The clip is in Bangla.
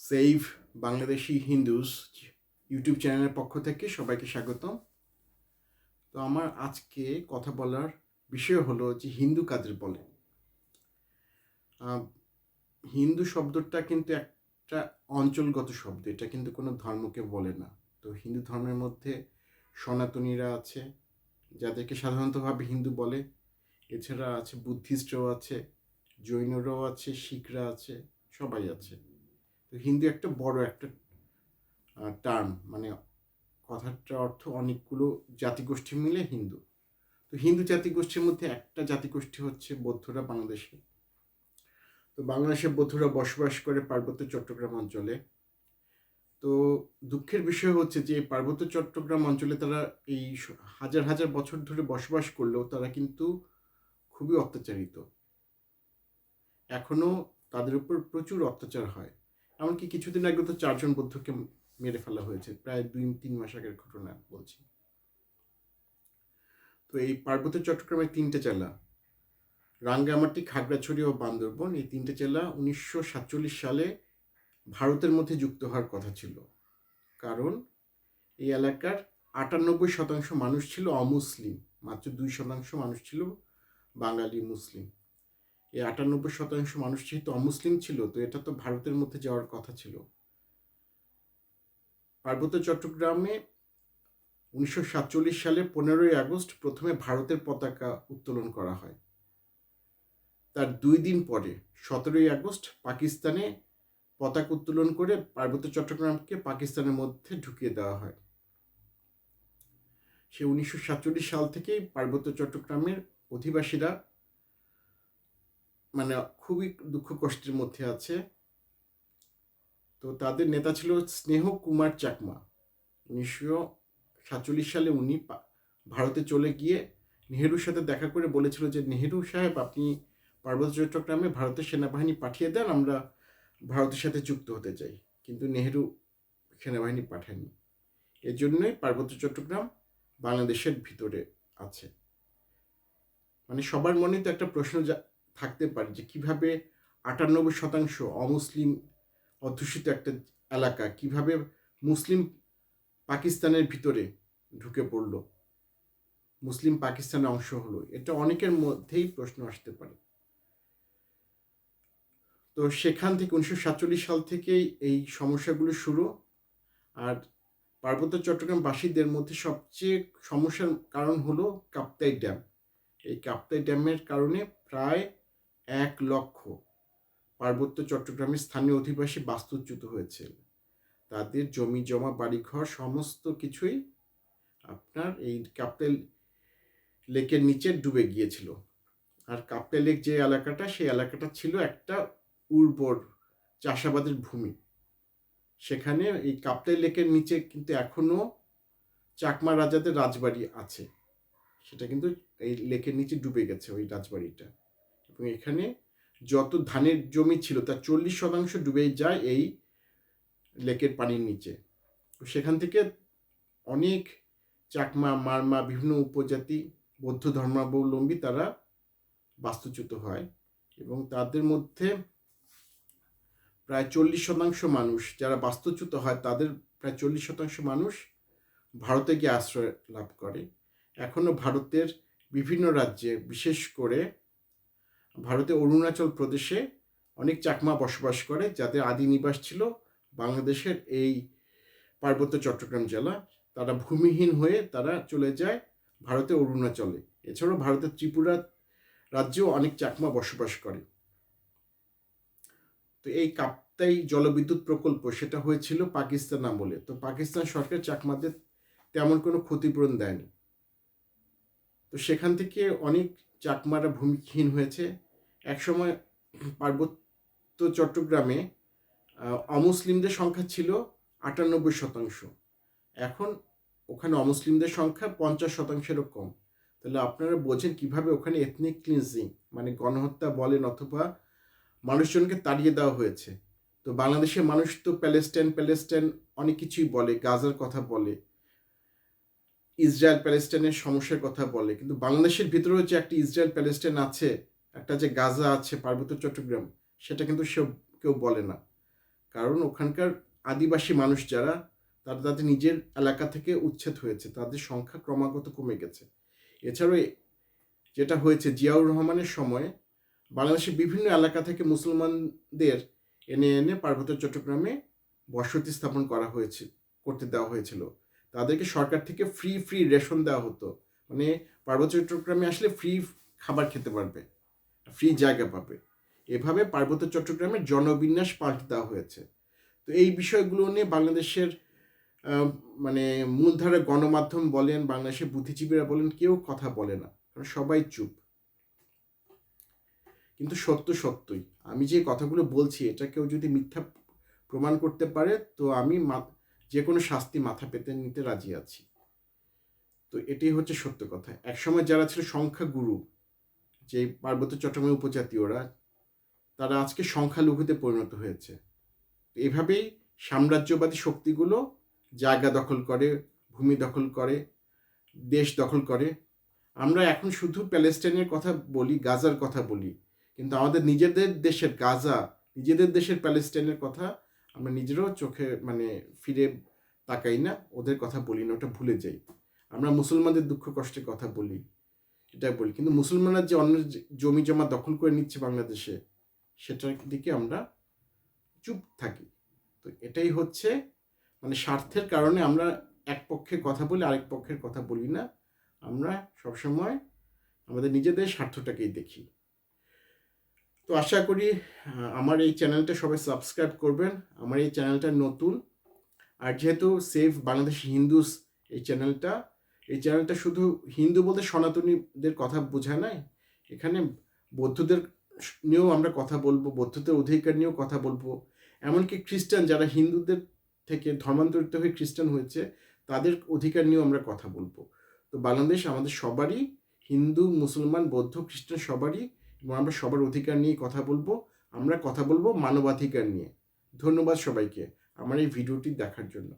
সেভ বাংলাদেশি হিন্দুস ইউটিউব চ্যানেলের পক্ষ থেকে সবাইকে স্বাগতম। তো আমার আজকে কথা বলার বিষয় হলো যে হিন্দু কাদের বলে। হিন্দু শব্দটা কিন্তু একটা অঞ্চলগত শব্দ, এটা কিন্তু কোনো ধর্মকে বলে না। তো হিন্দু ধর্মের মধ্যে সনাতনীরা আছে, যাদেরকে সাধারণতভাবে হিন্দু বলে। এছাড়া আছে বুদ্ধিস্টরাও আছে, জৈনরাও আছে, শিখরা আছে, সবাই আছে। তো হিন্দু একটা বড় একটা টার্ম, মানে কথাটার অর্থ অনেকগুলো জাতিগোষ্ঠী মিলে হিন্দু। তো হিন্দু জাতিগোষ্ঠীর মধ্যে একটা জাতিগোষ্ঠী হচ্ছে বৌদ্ধরা বাংলাদেশে। তো বাংলাদেশে বৌদ্ধরা বসবাস করে পার্বত্য চট্টগ্রাম অঞ্চলে। তো দুঃখের বিষয় হচ্ছে যে পার্বত্য চট্টগ্রাম অঞ্চলে তারা এই হাজার হাজার বছর ধরে বসবাস করলেও তারা কিন্তু খুবই অত্যাচারিত। এখনো তাদের উপর প্রচুর অত্যাচার হয়। এমনকি কিছুদিন আগে তো 4 জন বৌদ্ধকে মেরে ফেলা হয়েছে, প্রায় 2-3 মাস আগের ঘটনা বলছি। তো এই পার্বত্য চট্টগ্রামের 3টে জেলা, রাঙ্গামাটি, খাগড়াছড়ি ও বান্দরবন, এই 3টে জেলা 1947 সালে ভারতের মধ্যে যুক্ত হওয়ার কথা ছিল। কারণ এই এলাকার 98% মানুষ ছিল অমুসলিম, মাত্র 2% মানুষ ছিল বাঙালি মুসলিম। এই 98% মানুষ যেহেতু অমুসলিম ছিল, তো এটা তো ভারতের মধ্যে যাওয়ার কথা ছিল। পার্বত্য চট্টগ্রামে 1947 সালে 15ই আগস্ট প্রথমে ভারতের পতাকা উত্তোলন করা হয়। তার 2 দিন পরে 17ই আগস্ট পাকিস্তানে পতাকা উত্তোলন করে পার্বত্য চট্টগ্রামকে পাকিস্তানের মধ্যে ঢুকিয়ে দেওয়া হয়। সে 1947 সাল থেকেই পার্বত্য চট্টগ্রামের অধিবাসীরা মানে খুবই দুঃখ কষ্টের মধ্যে আছে। তো তাদের নেতা ছিল স্নেহ কুমার চাকমা। 1947 সালে উনি ভারতে চলে গিয়ে নেহেরুর সাথে দেখা করে বলেছিল যে, নেহেরু সাহেব, আপনি পার্বত্য চট্টগ্রামে ভারতের সেনাবাহিনী পাঠিয়ে দেন, আমরা ভারতের সাথে যুক্ত হতে চাই। কিন্তু নেহেরু সেনাবাহিনী পাঠায়নি। এজন্যই পার্বত্য চট্টগ্রাম বাংলাদেশের ভিতরে আছে। মানে সবার মনে তো একটা প্রশ্ন থাকতে পারে যে কিভাবে 98% অমুসলিম অধ্যুষিত একটা এলাকা কিভাবে মুসলিম পাকিস্তানের ভিতরে ঢুকে পড়ল, মুসলিম পাকিস্তানের অংশ হলো। এটা অনেকের মধ্যেই প্রশ্ন আসতে পারে। তো সেখান থেকে 1947 সাল থেকেই এই সমস্যাগুলো শুরু। আর পার্বত্য চট্টগ্রামবাসীদের মধ্যে সবচেয়ে সমস্যার কারণ হলো কাপ্তাই ড্যাম। এই কাপ্তাই ড্যামের কারণে প্রায় 1 লক্ষ পার্বত্য চট্টগ্রামের স্থানীয় অধিবাসী বাস্তুচ্যুত হয়েছে। তাদের জমি জমা বাড়িঘর সমস্ত কিছুই আপনার এই কাপ্তাই লেকের নিচে ডুবে গিয়েছিল। আর কাপ্তাই লেক যে এলাকাটা, সেই এলাকাটা ছিল একটা উর্বর চাষাবাদের ভূমি। সেখানে এই কাপ্তাই লেকের নিচে কিন্তু এখনো চাকমা রাজাদের রাজবাড়ি আছে। সেটা কিন্তু এই লেকের নিচে ডুবে গেছে ওই রাজবাড়িটা। এবং এখানে যত ধানের জমি ছিল তার 40% ডুবে যায় এই লেকের পানির নিচে। সেখান থেকে অনেক চাকমা, মারমা, বিভিন্ন উপজাতি, বৌদ্ধ ধর্মাবলম্বী তারা বাস্তুচ্যুত হয়। এবং তাদের মধ্যে প্রায় 40% মানুষ যারা বাস্তুচ্যুত হয়, তাদের প্রায় 40% মানুষ ভারতে গিয়ে আশ্রয় লাভ করে। এখনও ভারতের বিভিন্ন রাজ্যে, বিশেষ করে ভারতে অরুণাচল প্রদেশে অনেক চাকমা বসবাস করে, যাদের আদি নিবাস ছিল বাংলাদেশের এই পার্বত্য চট্টগ্রাম জেলা। তারা ভূমিহীন হয়ে তারা চলে যায় ভারতে অরুণাচলে। এছাড়াও ভারতের ত্রিপুরা রাজ্যেও অনেক চাকমা বসবাস করে। তো এই কাপ্তাই জলবিদ্যুৎ প্রকল্প সেটা হয়েছিল পাকিস্তান আমলে। তো পাকিস্তান সরকার চাকমাদের তেমন কোনো ক্ষতিপূরণ দেয়নি। তো সেখান থেকে অনেক চাকমারা ভূমিহীন হয়েছে। একসময় পার্বত্য চট্টগ্রামে অমুসলিমদের সংখ্যা ছিল 98%। এখন ওখানে অমুসলিমদের সংখ্যা 50%-এরও কম। তাহলে আপনারা বোঝেন কিভাবে ওখানে এথনিক ক্লিনজিং, মানে গণহত্যা বলেন অথবা মানুষজনকে তাড়িয়ে দেওয়া হয়েছে। তো বাংলাদেশের মানুষ তো প্যালেস্টাইন অনেক কিছুই বলে, গাজার কথা বলে, ইসরায়েল প্যালেস্টাইনের সমস্যার কথা বলে, কিন্তু বাংলাদেশের ভিতরেও যে একটা ইসরায়েল প্যালেস্টাইন আছে, একটা যে গাজা আছে পার্বত্য চট্টগ্রাম, সেটা কিন্তু কেউ বলে না। কারণ ওখানকার আদিবাসী মানুষ যারা তাদের নিজের এলাকা থেকে উচ্ছেদ হয়েছে, তাদের সংখ্যা ক্রমাগত কমে গেছে। এছাড়াও যেটা হয়েছে, জিয়াউর রহমানের সময় বাংলাদেশের বিভিন্ন এলাকা থেকে মুসলমানদের এনে এনে পার্বত্য চট্টগ্রামে বসতি স্থাপন করতে দেওয়া হয়েছিল। তাদেরকে সরকার থেকে ফ্রি রেশন দেওয়া হতো, মানে পার্বত্য চট্টগ্রামে আসলে ফ্রি খাবার খেতে পারবে, ফ্রি জায়গা পাবে। এভাবে পার্বত্য চট্টগ্রামের জনবিন্যাস পাল্টে দেওয়া হয়েছে। তো এই বিষয়গুলো নিয়ে বাংলাদেশের মানে মূলধারা গণমাধ্যম বলেন, বাংলাদেশের বুদ্ধিজীবীরা বলেন, কেউ কথা বলে না, কারণ সবাই চুপ। কিন্তু সত্যই আমি যে কথাগুলো বলছি, এটা কেউ যদি মিথ্যা প্রমাণ করতে পারে তো আমি যে কোনো শাস্তি মাথা পেতে নিতে রাজি আছি। তো এটাই হচ্ছে সত্য কথা। একসময় যারা ছিল সংখ্যাগুরু, যে পার্বত্য চট্টগ্রামের উপজাতীয়রা, তারা আজকে সংখ্যালঘুতে পরিণত হয়েছে। এভাবেই সাম্রাজ্যবাদী শক্তিগুলো জায়গা দখল করে, ভূমি দখল করে, দেশ দখল করে। আমরা এখন শুধু প্যালেস্টাইনের কথা বলি, গাজার কথা বলি, কিন্তু আমাদের নিজেদের দেশের গাজা, নিজেদের দেশের প্যালেস্টাইনের কথা আমরা নিজেরাও চোখে ফিরে তাকাই না, ওদের কথা বলি না, ওটা ভুলে যাই। আমরা মুসলমানদের দুঃখ কষ্টের কথা বলি, এটা বলি, কিন্তু মুসলমানরা যে অন্য জমি জমা দখল করে নিচ্ছে বাংলাদেশে, সেটার দিকে আমরা চুপ থাকি। তো এটাই হচ্ছে স্বার্থের কারণে আমরা এক পক্ষের কথা বলি, আরেক পক্ষের কথা বলি না। আমরা সবসময় আমাদের নিজেদের স্বার্থটাকেই দেখি। তো আশা করি আমার এই চ্যানেলটা সবাই সাবস্ক্রাইব করবেন। আমার এই চ্যানেলটা নতুন, আর যেহেতু সেভ বাংলাদেশ হিন্দুস এই চ্যানেলটা শুধু হিন্দু বলতে সনাতনীদের কথা বোঝায় নাই, এখানে বৌদ্ধদের নিয়েও আমরা কথা বলবো, বৌদ্ধদের অধিকার নিয়েও কথা বলবো, এমনকি খ্রিস্টান যারা হিন্দুদের থেকে ধর্মান্তরিত হয়ে খ্রিস্টান হয়েছে, তাদের অধিকার নিয়েও আমরা কথা বলবো। তো বাংলাদেশ আমাদের সবারই, হিন্দু, মুসলমান, বৌদ্ধ, খ্রিস্টান সবারই, এবং আমরা সবার অধিকার নিয়ে কথা বলবো। আমরা কথা বলবো মানবাধিকার নিয়ে। ধন্যবাদ সবাইকে আমার এই ভিডিওটি দেখার জন্য।